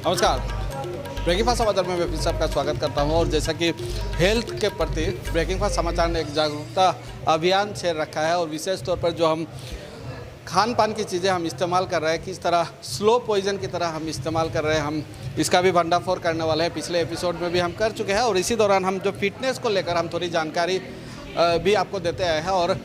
नमस्कार, breaking fast समाचार में मैं फिर से आपका स्वागत करता हूं। और जैसा कि हेल्थ के प्रति ब्रेकिंग फास्ट समाचार ने एक जागरूकता अभियान छेड़ रखा है और विशेष तौर पर जो हम खान पान की चीज़ें हम इस्तेमाल कर रहे हैं, किस तरह स्लो पॉइजन की तरह हम इस्तेमाल कर रहे हैं, हम इसका भी भंडाफोड़ करने वाले हैं। पिछले एपिसोड में भी हम कर चुके हैं और इसी दौरान हम जो फिटनेस को लेकर हम थोड़ी जानकारी भी आपको देते आए हैं। और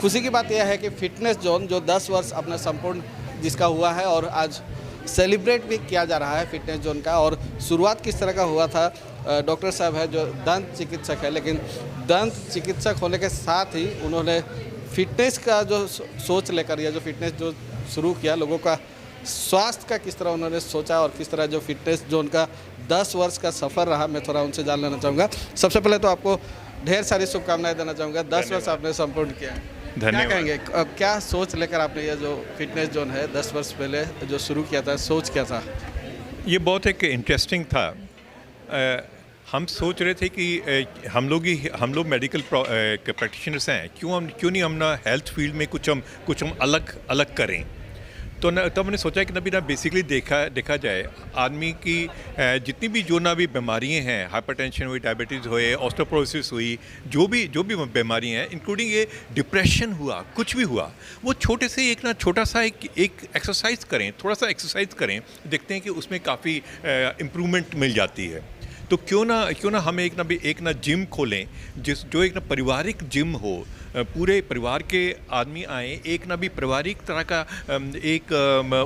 खुशी की बात यह है कि फिटनेस जोन जो 10 वर्ष अपना संपूर्ण जिसका हुआ है और आज सेलिब्रेट भी किया जा रहा है फिटनेस जोन का। और शुरुआत किस तरह का हुआ था, डॉक्टर साहब है जो दंत चिकित्सक है, लेकिन दंत चिकित्सक होने के साथ ही उन्होंने फिटनेस का जो सोच लेकर या जो फिटनेस जो शुरू किया, लोगों का स्वास्थ्य का किस तरह उन्होंने सोचा और किस तरह जो फिटनेस जोन का 10 वर्ष का सफ़र रहा, मैं थोड़ा उनसे जान लेना चाहूँगा। सबसे पहले तो आपको ढेर सारी शुभकामनाएं देना चाहूँगा। 10 वर्ष आपने संपूर्ण किया है, क्या कहेंगे, क्या सोच लेकर आपने ये जो फिटनेस जोन है 10 वर्ष पहले जो शुरू किया था, सोच क्या था? ये बहुत एक इंटरेस्टिंग था। हम सोच रहे थे कि हम लोग मेडिकल प्रैक्टिशनर्स हैं, क्यों नहीं हम ना हेल्थ फील्ड में कुछ हम अलग करें। तो तब मैंने सोचा कि ना बेसिकली देखा जाए आदमी की जितनी भी भी बीमारियां हैं, हाइपरटेंशन हुई, डायबिटीज़ हुए, ऑस्टियोपोरोसिस हुई, जो भी बीमारियां हैं, इंक्लूडिंग ये डिप्रेशन हुआ, कुछ भी हुआ, वो छोटे से छोटा सा एक एक्सरसाइज करें, थोड़ा सा एक्सरसाइज करें, देखते हैं कि उसमें काफ़ी इम्प्रूवमेंट मिल जाती है। तो क्यों ना हम एक जिम खोलें, जो एक पारिवारिक जिम हो, पूरे परिवार के आदमी आए, एक भी पारिवारिक तरह का एक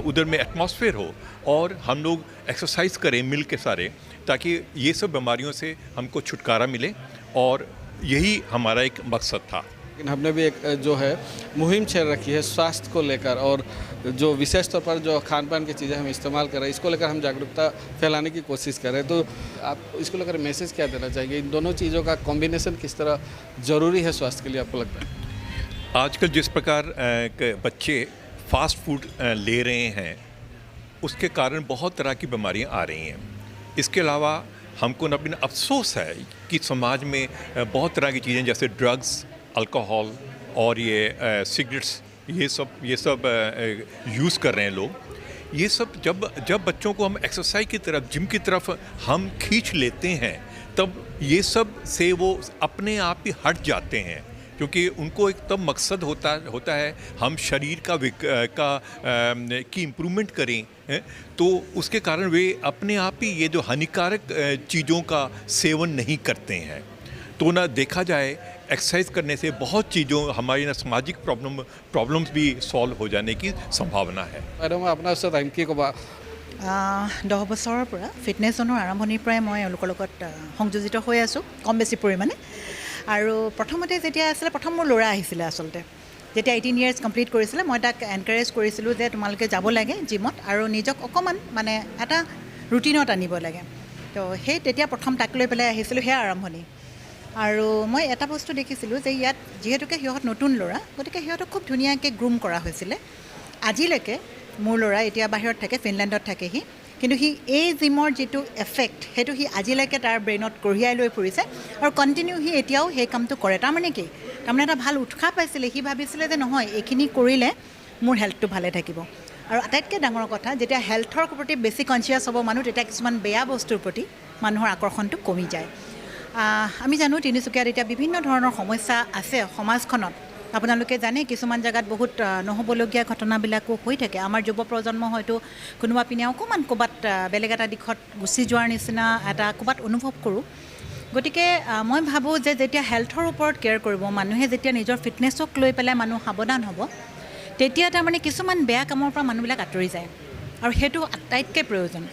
उधर में एटमॉस्फेयर हो और हम लोग एक्सरसाइज करें मिल के सारे, ताकि ये सब बीमारियों से हमको छुटकारा मिले। और यही हमारा एक मकसद था। लेकिन हमने भी एक जो है मुहिम छेड़ रखी है स्वास्थ्य को लेकर, और जो विशेष तौर पर जो खान पान की चीज़ें हम इस्तेमाल कर रहे हैं, इसको लेकर हम जागरूकता फैलाने की कोशिश कर रहे हैं। तो आप इसको लेकर मैसेज क्या देना चाहेंगे? इन दोनों चीज़ों का कॉम्बिनेशन किस तरह ज़रूरी है स्वास्थ्य के लिए, आपको लगता है? आजकल जिस प्रकार बच्चे फास्ट फूड ले रहे हैं, उसके कारण बहुत तरह की बीमारियां आ रही हैं। इसके अलावा हमको अपना अफसोस है कि समाज में बहुत तरह की चीज़ें जैसे ड्रग्स, अल्कोहल और ये सिगरेट्स, ये सब यूज़ कर रहे हैं लोग। ये सब जब बच्चों को हम एक्सरसाइज की तरफ, जिम की तरफ हम खींच लेते हैं, तब ये सब से वो अपने आप ही हट जाते हैं, क्योंकि उनको एक तब मकसद होता है हम शरीर की इम्प्रूवमेंट करें। तो उसके कारण वे अपने आप ही ये जो हानिकारक चीज़ों का सेवन नहीं करते हैं। तो ना देखा जाए एक्सरसाइज करने से बहुत चीज़ों हमारी सामाजिक प्रॉब्लम्स भी सॉल्व हो जाने की संभावना है। मैडम अपना टाइम की कबा 10 বছৰৰ পৰা ফিটনেছ জোনৰ আৰম্ভণিৰ পৰাই মই এওঁলোকৰ লগত সংযোজিত হৈ আছোঁ কম বেছি পৰিমাণে। আৰু প্ৰথমতে যেতিয়া আছিলে, প্ৰথম মোৰ ল'ৰা আহিছিলে আচলতে, যেতিয়া 18 ইয়াৰ্ছ কমপ্লিট কৰিছিলে, মই তাক এনকাৰেজ কৰিছিলোঁ যে তোমালোকে যাব লাগে জিমত আৰু নিজক অকণমান মানে এটা ৰুটিনত আনিব লাগে। তো সেই তেতিয়া প্ৰথম তাক লৈ পেলাই আহিছিলোঁ, সেয়া আৰম্ভণি। আৰু মই এটা বস্তু দেখিছিলোঁ যে ইয়াত যিহেতুকে সিহঁত নতুন ল'ৰা, গতিকে সিহঁতক খুব ধুনীয়াকৈ গ্ৰুম কৰা হৈছিলে। আজিলৈকে মোৰ ল'ৰা এতিয়া বাহিৰত থাকে, ফিনলেণ্ডত থাকে সি, কিন্তু সি এই জিমৰ যিটো এফেক্ট সেইটো সি আজিলৈকে তাৰ ব্ৰেইনত কঢ়িয়াই লৈ ফুৰিছে আৰু কণ্টিনিউ সি এতিয়াও সেই কামটো কৰে। তাৰমানে কি, তাৰমানে এটা ভাল উৎসাহ পাইছিলে, সি ভাবিছিলে যে নহয় এইখিনি কৰিলে মোৰ হেল্থটো ভালে থাকিব। আৰু আটাইতকৈ ডাঙৰ কথা, যেতিয়া হেল্থৰ প্ৰতি বেছি কনচিয়াছ হ'ব মানুহ, তেতিয়া কিছুমান বেয়া বস্তুৰ প্ৰতি মানুহৰ আকৰ্ষণটো কমি যায়। আমি জানো তিনিচুকীয়াত এতিয়া বিভিন্ন ধৰণৰ সমস্যা আছে সমাজখনত। আপোনালোকে জানে কিছুমান জেগাত বহুত নহ'বলগীয়া ঘটনাবিলাকো হৈ থাকে। আমাৰ যুৱ প্ৰজন্ম হয়তো কোনোবা পিনে অকণমান ক'ৰবাত বেলেগ এটা দিশত গুচি যোৱাৰ নিচিনা এটা ক'ৰবাত অনুভৱ কৰোঁ। গতিকে মই ভাবোঁ যে যেতিয়া হেল্থৰ ওপৰত কেয়াৰ কৰিব মানুহে, যেতিয়া নিজৰ ফিটনেছক লৈ পেলাই মানুহ সাৱধান হ'ব, তেতিয়া তাৰমানে কিছুমান বেয়া কামৰ পৰা মানুহবিলাক আঁতৰি যায়, আৰু সেইটো আটাইতকৈ প্ৰয়োজন।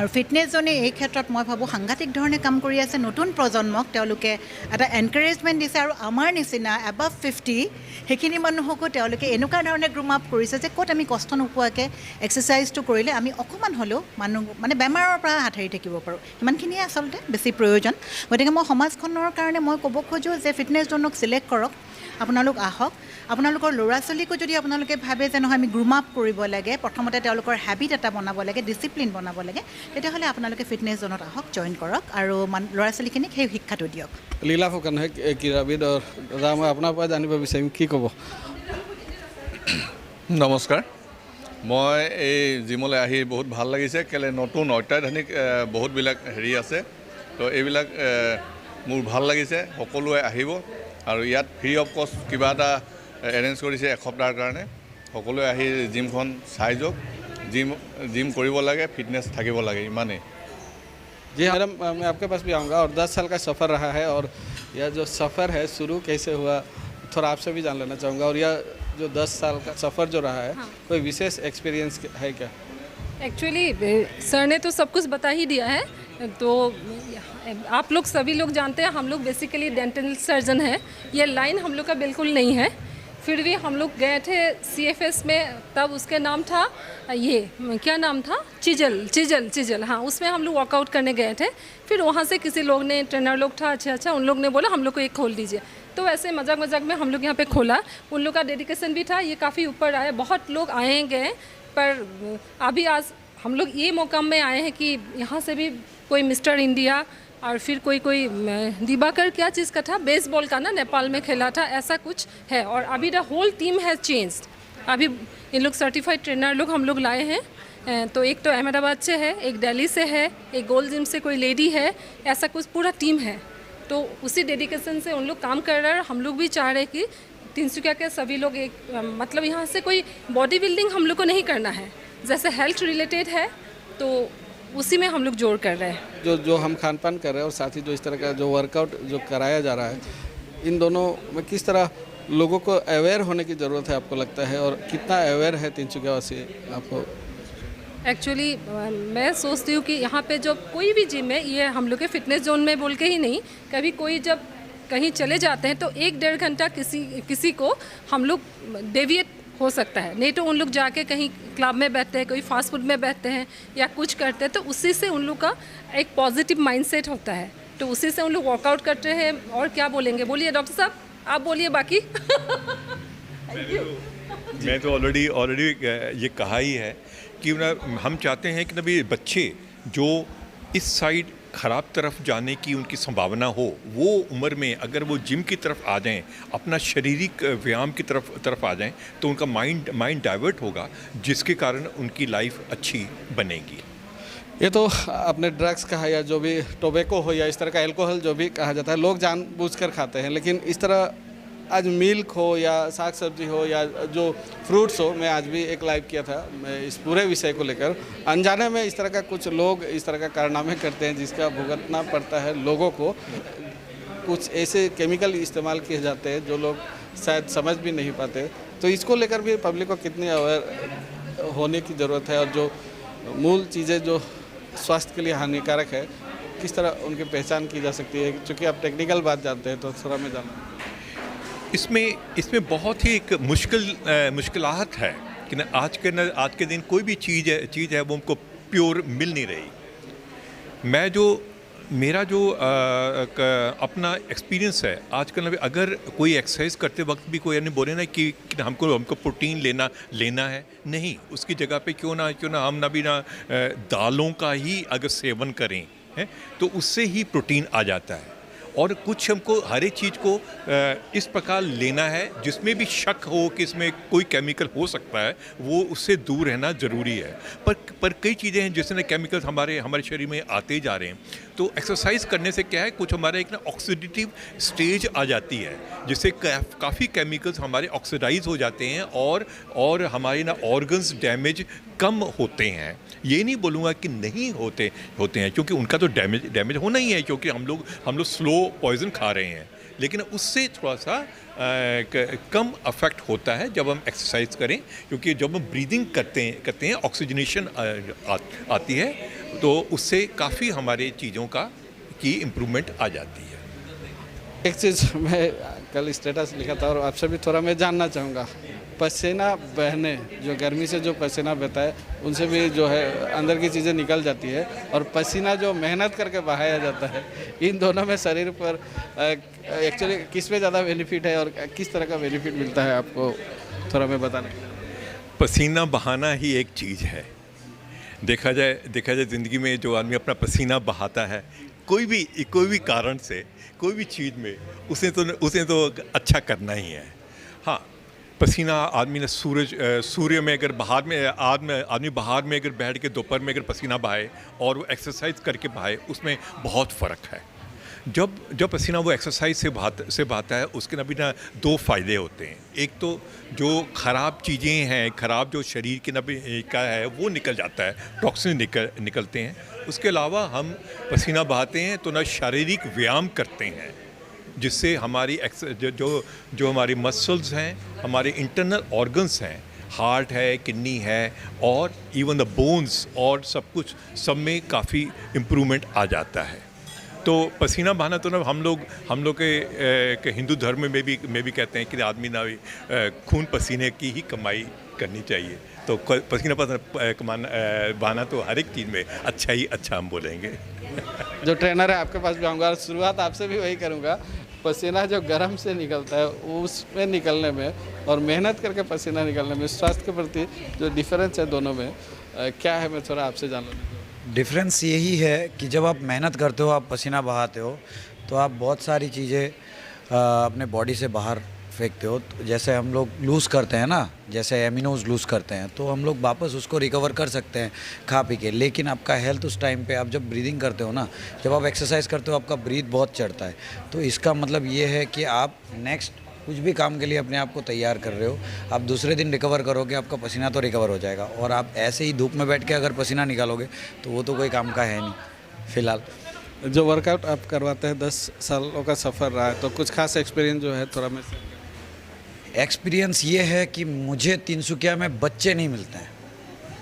আৰু ফিটনেছ জোনে এই ক্ষেত্ৰত মই ভাবোঁ সাংঘাতিক ধৰণে কাম কৰি আছে। নতুন প্ৰজন্মক তেওঁলোকে এটা এনকাৰেজমেণ্ট দিছে, আৰু আমাৰ নিচিনা এবাভ 50 সেইখিনি মানুহকো তেওঁলোকে এনেকুৱা ধৰণে গ্ৰুম আপ কৰিছে যে ক'ত আমি কষ্ট নোপোৱাকৈ এক্সাৰচাইজটো কৰিলে আমি অকণমান হ'লেও মানুহ মানে বেমাৰৰ পৰা হাত সাৰি থাকিব পাৰোঁ। সিমানখিনিয়ে আচলতে বেছি প্ৰয়োজন। গতিকে মই সমাজখনৰ কাৰণে মই ক'ব খোজোঁ যে ফিটনেছ জোনক চিলেক্ট কৰক, আপোনালোক আহক। আপোনালোকৰ ল'ৰা ছোৱালীকো যদি আপোনালোকে ভাবে যে নহয় আমি গ্ৰুম আপ কৰিব লাগে, প্ৰথমতে তেওঁলোকৰ হেবিট এটা বনাব লাগে, ডিচিপ্লিন বনাব লাগে, তেতিয়াহ'লে আপোনালোকে ফিটনেছ জোনত আহক, জইন কৰক আৰু ল'ৰা ছোৱালীখিনিক সেই শিক্ষাটো দিয়ক। লীলা ফুকন হয় ক্ৰীড়াবিদ, আৰু দাদা মই আপোনাৰ পৰা জানিব বিচাৰিম, কি ক'ব? নমস্কাৰ। মই এই জিমলৈ আহি বহুত ভাল লাগিছে, কেলে নতুন অত্যাধুনিক বহুতবিলাক হেৰি আছে, তো এইবিলাক মোৰ ভাল লাগিছে। সকলোৱে আহিব আৰু ইয়াত ফ্ৰী অফ কষ্ট কিবা এটা এৰেঞ্জ কৰিছে এসপ্তাহৰ কাৰণে। সকলোৱে আহি জিমখন চাই যাওক, জিম কৰিব লাগে, ফিটনেছ থাকিব লাগে, ইমানেই। जी हाँ मैडम, मैं आपके पास भी आऊँगा। और 10 साल का सफ़र रहा है और यह जो सफ़र है शुरू कैसे हुआ थोड़ा आपसे भी जान लेना चाहूँगा। और यह जो 10 साल का सफ़र जो रहा है, कोई विशेष एक्सपीरियंस है क्या? एक्चुअली सर ने तो सब कुछ बता ही दिया है। तो आप लोग सभी लोग जानते हैं हम लोग बेसिकली डेंटल सर्जन हैं। ये लाइन हम लोग का बिल्कुल नहीं है। फिर भी हम लोग गए थे CFS में, तब उसके नाम था ये क्या नाम था, चिजल, हाँ, उसमें हम लोग वर्कआउट करने गए थे। फिर वहाँ से किसी लोग ने, ट्रेनर लोग था, अच्छा उन लोग ने बोला हम लोग को एक खोल दीजिए। तो ऐसे मजाक में हम लोग यहाँ पे खोला। उन लोग का डेडिकेशन भी था, ये काफ़ी ऊपर आए, बहुत लोग आए गए। पर अभी आज हम लोग ये मौका में आए हैं कि यहाँ से भी कोई मिस्टर इंडिया और फिर कोई दिवाकर क्या चीज़ का था, बेसबॉल का ना, नेपाल में खेला था, ऐसा कुछ है। और अभी the whole team has changed. अभी इन लोग सर्टिफाइड ट्रेनर लोग हम लोग लाए हैं। तो एक तो अहमदाबाद से है, एक दिल्ली से है, एक गोल्ड जिम से कोई लेडी है, ऐसा कुछ पूरा टीम है। तो उसी डेडिकेशन से उन लोग काम कर रहे हैं। हम लोग भी चाह रहे हैं कि तिनसुकिया के सभी लोग एक मतलब यहाँ से कोई बॉडी बिल्डिंग हम लोग को नहीं करना है, जैसे हेल्थ रिलेटेड है तो उसी में हम लोग जोड़ कर रहे हैं। जो हम खान पान कर रहे हैं और साथ ही जो इस तरह का जो वर्कआउट जो कराया जा रहा है, इन दोनों में किस तरह लोगों को अवेयर होने की ज़रूरत है आपको लगता है, और कितना अवेयर है तिनसुकिया वासी आपको? एक्चुअली मैं सोचती हूँ कि यहाँ पे जो कोई भी जिम है, ये हम लोग के फिटनेस जोन में बोल के ही नहीं, कभी कोई जब कहीं चले जाते हैं तो 1-1.5 घंटा किसी को हम लोग डेविएट हो सकता है। नहीं तो उन लोग जाके कहीं क्लब में बैठते हैं, कोई फास्ट फूड में बैठते हैं या कुछ करते हैं, तो उसी से उन लोग का एक पॉजिटिव माइंडसेट होता है। तो उसी से उन लोग वर्कआउट करते हैं। और क्या बोलेंगे, बोलिए डॉक्टर साहब, आप बोलिए बाकी। मैं तो ऑलरेडी ये कहा ही है कि ना हम चाहते हैं कि ना भी बच्चे जो इस साइड ख़राब तरफ जाने की उनकी संभावना हो, वो उम्र में अगर वो जिम की तरफ आ जाएं, अपना शारीरिक व्यायाम की तरफ आ जाएं, तो उनका माइंड डाइवर्ट होगा, जिसके कारण उनकी लाइफ अच्छी बनेगी। ये तो आपने ड्रग्स कहा या जो भी टोबैको हो या इस तरह का अल्कोहल जो भी कहा जाता है, लोग जानबूझकर खाते हैं। लेकिन इस तरह आज मिल्क हो या साग सब्जी हो या जो फ्रूट्स हो, मैं आज भी एक लाइव किया था मैं इस पूरे विषय को लेकर। अनजाने में इस तरह का कुछ लोग इस तरह का कारनामे करते हैं जिसका भुगतना पड़ता है लोगों को। कुछ ऐसे केमिकल इस्तेमाल किए जाते हैं जो लोग शायद समझ भी नहीं पाते। तो इसको लेकर भी पब्लिक को कितनी अवेयर होने की ज़रूरत है, और जो मूल चीज़ें जो स्वास्थ्य के लिए हानिकारक है, किस तरह उनकी पहचान की जा सकती है? क्योंकि आप टेक्निकल बात जानते हैं तो थोड़ा मैं जानना। इसमें बहुत ही एक मुश्किलात है कि ना आज के दिन कोई भी चीज़ है वो हमको प्योर मिल नहीं रही। मेरा जो अपना एक्सपीरियंस है आजकल, अगर कोई एक्सरसाइज करते वक्त भी कोई यानी बोले ना कि हमको प्रोटीन लेना है, नहीं, उसकी जगह पे क्यों ना हम ना दालों का ही अगर सेवन करें हैं तो उससे ही प्रोटीन आ जाता है। और कुछ हमको हर एक चीज़ को इस प्रकार लेना है जिसमें भी शक हो कि इसमें कोई केमिकल हो सकता है, वो उससे दूर रहना ज़रूरी है। पर कई चीज़ें हैं जिसमें केमिकल्स हमारे शरीर में आते ही जा रहे हैं। तो एक्सरसाइज करने से क्या है, कुछ हमारे एक ना ऑक्सीडेटिव स्टेज आ जाती है, जिससे काफ़ी केमिकल्स हमारे ऑक्सीडाइज हो जाते हैं और हमारे ना ऑर्गन्स डैमेज कम होते हैं। ये नहीं बोलूँगा कि नहीं होते हैं, क्योंकि उनका तो डैमेज होना ही है, क्योंकि हम लोग स्लो पॉइजन खा रहे हैं। लेकिन उससे थोड़ा सा कम अफेक्ट होता है जब हम एक्सरसाइज करें, क्योंकि जब हम ब्रीदिंग करते हैं ऑक्सीजनेशन आती है, तो उससे काफ़ी हमारे चीज़ों की इम्प्रूवमेंट आ जाती है। एक चीज़ मैं कल स्टेटस लिखा था और आपसे भी थोड़ा मैं जानना चाहूँगा, पसीना बहने, जो गर्मी से जो पसीना बहता है उनसे भी जो है अंदर की चीज़ें निकल जाती है, और पसीना जो मेहनत करके बहाया जाता है, इन दोनों में शरीर पर एक्चुअली किस में ज़्यादा बेनिफिट है और किस तरह का बेनिफिट मिलता है आपको, थोड़ा मैं बताने। पसीना बहाना ही एक चीज़ है। देखा जाए ज़िंदगी में जो आदमी अपना पसीना बहाता है कोई भी कारण से, कोई भी चीज़ में, उसे तो अच्छा करना ही है। हाँ, पसीना आदमी ने सूर्य में अगर आदमी बाहर में अगर बैठ के दोपहर में अगर पसीना बहाए और वो एक्सरसाइज करके बहाए, उसमें बहुत फ़र्क है। जब पसीना वो एक्सरसाइज से बहाता है, उसके ना भी ना दो फ़ायदे होते हैं। एक तो जो ख़राब चीज़ें हैं, ख़राब जो शरीर के ना भी का है वो निकल जाता है, टॉक्सिन निकलते हैं। उसके अलावा हम पसीना बहाते हैं तो ना शारीरिक व्यायाम करते हैं, जिससे हमारी जो हमारी मसल्स हैं, हमारे इंटरनल ऑर्गन्स हैं, हार्ट है, किडनी है और इवन द बोन्स और सब में काफ़ी इम्प्रूवमेंट आ जाता है। तो पसीना बहाना तो ना हम लोग के हिंदू धर्म में भी कहते हैं कि आदमी ना खून पसीने की ही कमाई करनी चाहिए। तो पसीना बहाना तो हर एक चीज़ में अच्छा ही अच्छा हम बोलेंगे। जो ट्रेनर है आपके पास भी आऊँगा, शुरुआत आपसे भी वही करूँगा। पसीना जो गर्म से निकलता है उसमें निकलने में और मेहनत करके पसीना निकलने में स्वास्थ्य के प्रति जो डिफरेंस है दोनों में क्या है, मैं थोड़ा आपसे जान लूँ। डिफरेंस यही है कि जब आप मेहनत करते हो, आप पसीना बहाते हो, तो आप बहुत सारी चीज़ें अपने बॉडी से बाहर फेंकते हो। तो जैसे हम लोग लूज़ करते हैं ना, जैसे एमिनोज लूज़ करते हैं, तो हम लोग वापस उसको रिकवर कर सकते हैं खा पी के। लेकिन आपका हेल्थ उस टाइम पे, आप जब ब्रीदिंग करते हो ना, जब आप एक्सरसाइज करते हो, आपका ब्रीथ बहुत चढ़ता है। तो इसका मतलब ये है कि आप नेक्स्ट कुछ भी काम के लिए अपने आप को तैयार कर रहे हो। आप दूसरे दिन रिकवर करोगे, आपका पसीना तो रिकवर हो जाएगा। और आप ऐसे ही धूप में बैठ के अगर पसीना निकालोगे तो वो तो कोई काम का है नहीं। फ़िलहाल जो वर्कआउट आप करवाते हैं 10 सालों का सफ़र रहा है, तो कुछ खास एक्सपीरियंस जो है थोड़ा मैं एक्सपीरियंस ये है कि मुझे तिनसुकिया में बच्चे नहीं मिलते हैं।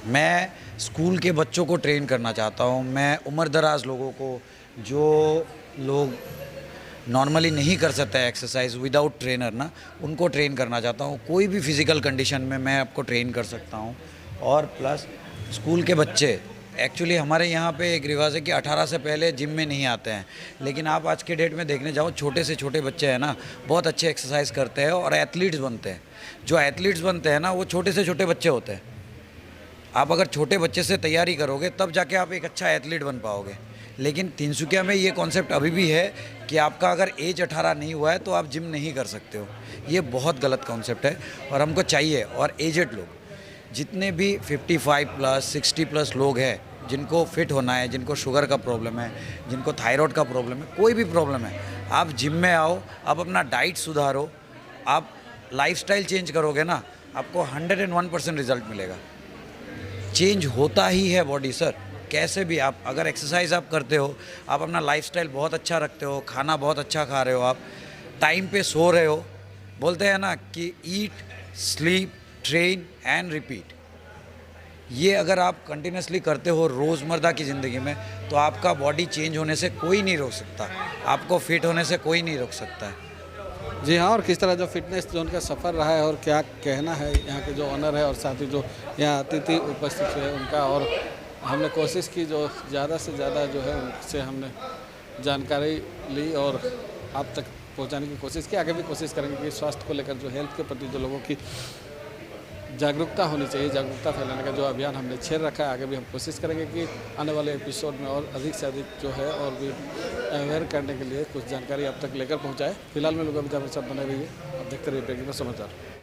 मैं स्कूल के बच्चों को ट्रेन करना चाहता हूँ। मैं उम्रदराज लोगों को, जो लोग नॉर्मली नहीं कर सकते हैं एक्सरसाइज विदाउट ट्रेनर ना, उनको ट्रेन करना चाहता हूँ। कोई भी फिज़िकल कंडीशन में मैं आपको ट्रेन कर सकता हूँ। और प्लस स्कूल के बच्चे, एक्चुअली हमारे यहाँ पे एक रिवाज है कि 18 से पहले जिम में नहीं आते हैं। लेकिन आप आज के डेट में देखने जाओ, छोटे से छोटे बच्चे हैं ना, बहुत अच्छे एक्सरसाइज करते हैं और एथलीट्स बनते हैं। जो एथलीट्स बनते हैं ना, वो छोटे से छोटे बच्चे होते हैं। आप अगर छोटे बच्चे से तैयारी करोगे तब जाके आप एक अच्छा एथलीट बन पाओगे। लेकिन तिनसुकिया में ये कॉन्सेप्ट अभी भी है कि आपका अगर एज 18 नहीं हुआ है तो आप जिम नहीं कर सकते हो। ये बहुत गलत कॉन्सेप्ट है और हमको चाहिए। और एजेड लोग, जितने भी 55 प्लस 60 प्लस लोग हैं, जिनको फिट होना है, जिनको शुगर का प्रॉब्लम है, जिनको थायराइड का प्रॉब्लम है, कोई भी प्रॉब्लम है, आप जिम में आओ, आप अपना डाइट सुधारो, आप लाइफस्टाइल चेंज करोगे ना, आपको 101% रिजल्ट मिलेगा। चेंज होता ही है बॉडी सर, कैसे भी। आप अगर एक्सरसाइज आप करते हो, आप अपना लाइफस्टाइल बहुत अच्छा रखते हो, खाना बहुत अच्छा खा रहे हो, आप टाइम पे सो रहे हो, बोलते हैं ना कि ईट, स्लीप, ट्रेन एंड रिपीट। ये अगर आप कंटिन्यूसली करते हो रोज़मर्रा की ज़िंदगी में, तो आपका बॉडी चेंज होने से कोई नहीं रोक सकता, आपको फिट होने से कोई नहीं रोक सकता है। जी हाँ। और किस तरह जो फिटनेस जोन का सफ़र रहा है और क्या कहना है यहाँ के जो ऑनर है और साथ ही जो यहाँ अतिथि उपस्थित हुए उनका, और हमने कोशिश की जो ज़्यादा से ज़्यादा जो है उनसे हमने जानकारी ली और आप तक पहुँचाने की कोशिश की। आगे भी कोशिश करेंगे कि स्वास्थ्य को लेकर जो हेल्थ के प्रति जो लोगों की जागरूकता होनी चाहिए, जागरूकता फैलाने का जो अभियान हमने छेड़ रखा है, आगे भी हम कोशिश करेंगे कि आने वाले एपिसोड में और अधिक से अधिक जो है और भी अवेयर करने के लिए कुछ जानकारी आप तक लेकर पहुंचाए। फिलहाल में लोग अभी साथ बने रहिए, आप देखते रहिए ब्रेकिंग न्यूज़ समाचार।